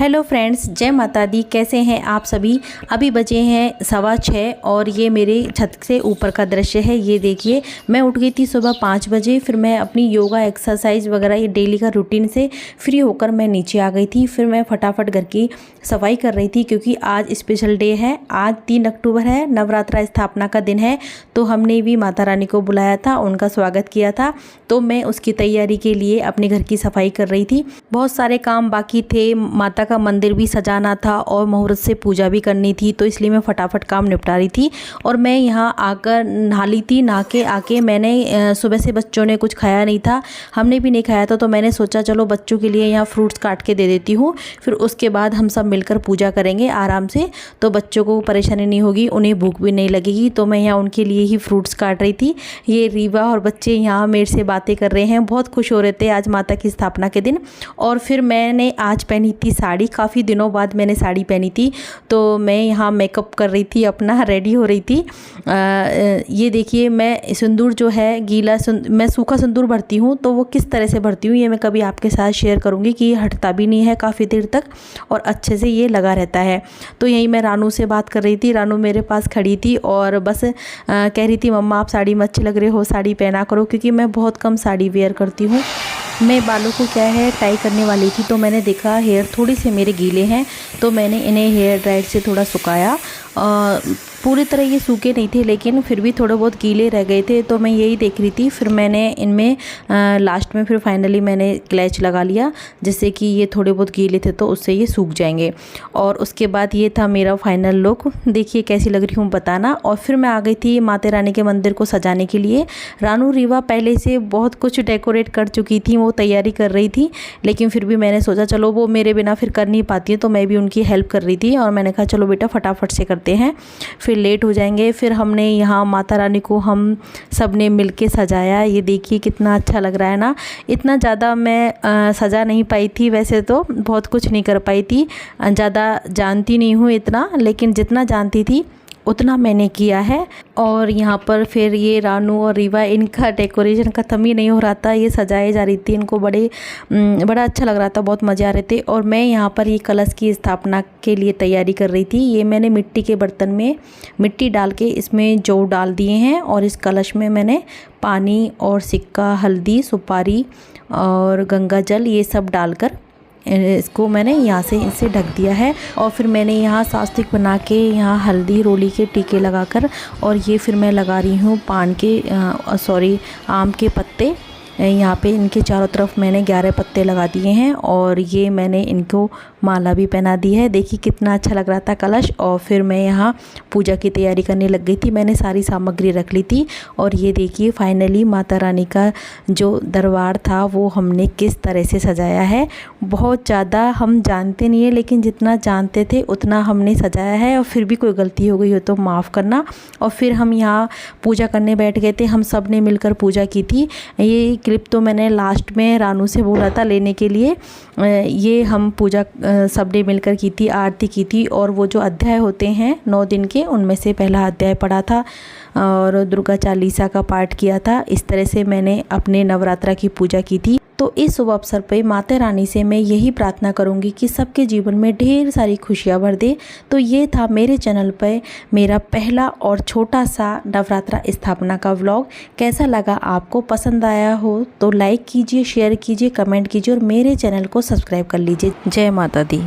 Hello friends, जय माता दी। कैसे हैं आप सभी। अभी बजे हैं 6:15 और ये मेरे छत से ऊपर का दृश्य है। ये देखिए, मैं उठ गई थी सुबह 5 बजे। फिर मैं अपनी योगा एक्सरसाइज वगैरह ये डेली का रूटीन से फ्री होकर मैं नीचे आ गई थी। फिर मैं फटाफट घर की सफाई कर रही थी क्योंकि आज स्पेशल डे है। आज 3 अक्टूबर है, नवरात्रा स्थापना का दिन है। तो हमने भी माता रानी को बुलाया था, उनका स्वागत किया था। तो मैं उसकी तैयारी के लिए अपने घर की सफाई कर रही थी। बहुत सारे काम बाकी थे, माता का मंदिर भी सजाना था और मुहूर्त से पूजा भी करनी थी। तो इसलिए मैं फटाफट काम निपटा रही थी और मैं यहाँ आकर नहा ली थी। नहा के आके मैंने सुबह से बच्चों ने कुछ खाया नहीं था, हमने भी नहीं खाया था। तो मैंने सोचा चलो बच्चों के लिए यहाँ फ्रूट्स काट के दे देती हूँ, फिर उसके बाद हम सब मिलकर पूजा करेंगे आराम से। तो बच्चों को परेशानी नहीं होगी, उन्हें भूख भी नहीं लगेगी। तो मैं यहाँ उनके लिए ही फ्रूट्स काट रही थी। ये रीवा और बच्चे यहाँ मेरे से बातें कर रहे हैं, बहुत खुश हो रहे थे आज माता की स्थापना के दिन। और फिर मैंने आज पहनी थी साड़ी, काफ़ी दिनों बाद मैंने साड़ी पहनी थी। तो मैं यहाँ मेकअप कर रही थी, अपना रेडी हो रही थी। ये देखिए, मैं सिंदूर जो है गीला मैं सूखा सिंदूर भरती हूँ, तो वो किस तरह से भरती हूँ ये मैं कभी आपके साथ शेयर करूँगी कि ये हटता भी नहीं है काफ़ी देर तक और अच्छे से ये लगा रहता है। तो यहीं मैं रानू से बात कर रही थी। रानू मेरे पास खड़ी थी और बस कह रही थी मम्मा आप साड़ी में अच्छे लग रहे हो, साड़ी पहना करो, क्योंकि मैं बहुत कम साड़ी वेयर करती हूँ। मैं बालों को क्या है टाई करने वाली थी, तो मैंने देखा हेयर थोड़ी से मेरे गीले हैं, तो मैंने इन्हें हेयर ड्रायर से थोड़ा सुखाया। पूरी तरह ये सूखे नहीं थे लेकिन फिर भी थोड़े बहुत गीले रह गए थे, तो मैं यही देख रही थी। फिर मैंने इनमें लास्ट में फिर फाइनली मैंने क्लच लगा लिया, जिससे कि ये थोड़े बहुत गीले थे तो उससे ये सूख जाएंगे। और उसके बाद ये था मेरा फाइनल लुक। देखिए कैसी लग रही हूँ बताना। और फिर मैं आ गई थी माता रानी के मंदिर को सजाने के लिए। रानू रीवा पहले से बहुत कुछ डेकोरेट कर चुकी थी, वो तैयारी कर रही थी, लेकिन फिर भी मैंने सोचा चलो वो मेरे बिना फिर कर नहीं पाती है, तो मैं भी उनकी हेल्प कर रही थी। और मैंने कहा चलो बेटा फटाफट से करते हैं, फिर लेट हो जाएंगे। फिर हमने यहाँ माता रानी को हम सब ने मिल के सजाया। ये देखिए कितना अच्छा लग रहा है ना। इतना ज़्यादा मैं सजा नहीं पाई थी, वैसे तो बहुत कुछ नहीं कर पाई थी, ज़्यादा जानती नहीं हूँ इतना, लेकिन जितना जानती थी उतना मैंने किया है। और यहाँ पर फिर ये रानू और रीवा, इनका डेकोरेशन ख़त्म ही नहीं हो रहा था, ये सजाए जा रही थी। इनको बड़ा अच्छा लग रहा था, बहुत मज़े आ रहे थे। और मैं यहाँ पर ये कलश की स्थापना के लिए तैयारी कर रही थी। ये मैंने मिट्टी के बर्तन में मिट्टी डाल के इसमें जौ डाल दिए हैं और इस कलश में मैंने पानी और सिक्का, हल्दी, सुपारी और गंगा जल ये सब डालकर इसको मैंने यहाँ से इसे ढक दिया है। और फिर मैंने यहाँ स्वास्तिक बना के यहाँ हल्दी रोली के टीके लगाकर, और ये फिर मैं लगा रही हूँ आम के पत्ते। यहाँ पे इनके चारों तरफ मैंने 11 पत्ते लगा दिए हैं और ये मैंने इनको माला भी पहना दी है। देखिए कितना अच्छा लग रहा था कलश। और फिर मैं यहाँ पूजा की तैयारी करने लग गई थी, मैंने सारी सामग्री रख ली थी। और ये देखिए फाइनली माता रानी का जो दरबार था वो हमने किस तरह से सजाया है। बहुत ज़्यादा हम जानते नहीं है, लेकिन जितना जानते थे उतना हमने सजाया है। और फिर भी कोई गलती हो गई हो तो माफ़ करना। और फिर हम यहाँ पूजा करने बैठ गए थे, हम सब ने मिलकर पूजा की थी। ये क्लिप तो मैंने लास्ट में रानू से बोला था लेने के लिए। ये हम पूजा सब ने मिलकर की थी, आरती की थी। और वो जो अध्याय होते हैं 9 दिन के, उनमें से पहला अध्याय पढ़ा था और दुर्गा चालीसा का पाठ किया था। इस तरह से मैंने अपने नवरात्रा की पूजा की थी। तो इस शुभ अवसर पर माता रानी से मैं यही प्रार्थना करूंगी कि सबके जीवन में ढेर सारी खुशियां भर दे। तो ये था मेरे चैनल पर मेरा पहला और छोटा सा नवरात्रा स्थापना का व्लॉग। कैसा लगा आपको, पसंद आया हो तो लाइक कीजिए, शेयर कीजिए, कमेंट कीजिए और मेरे चैनल को सब्सक्राइब कर लीजिए। जय माता दी।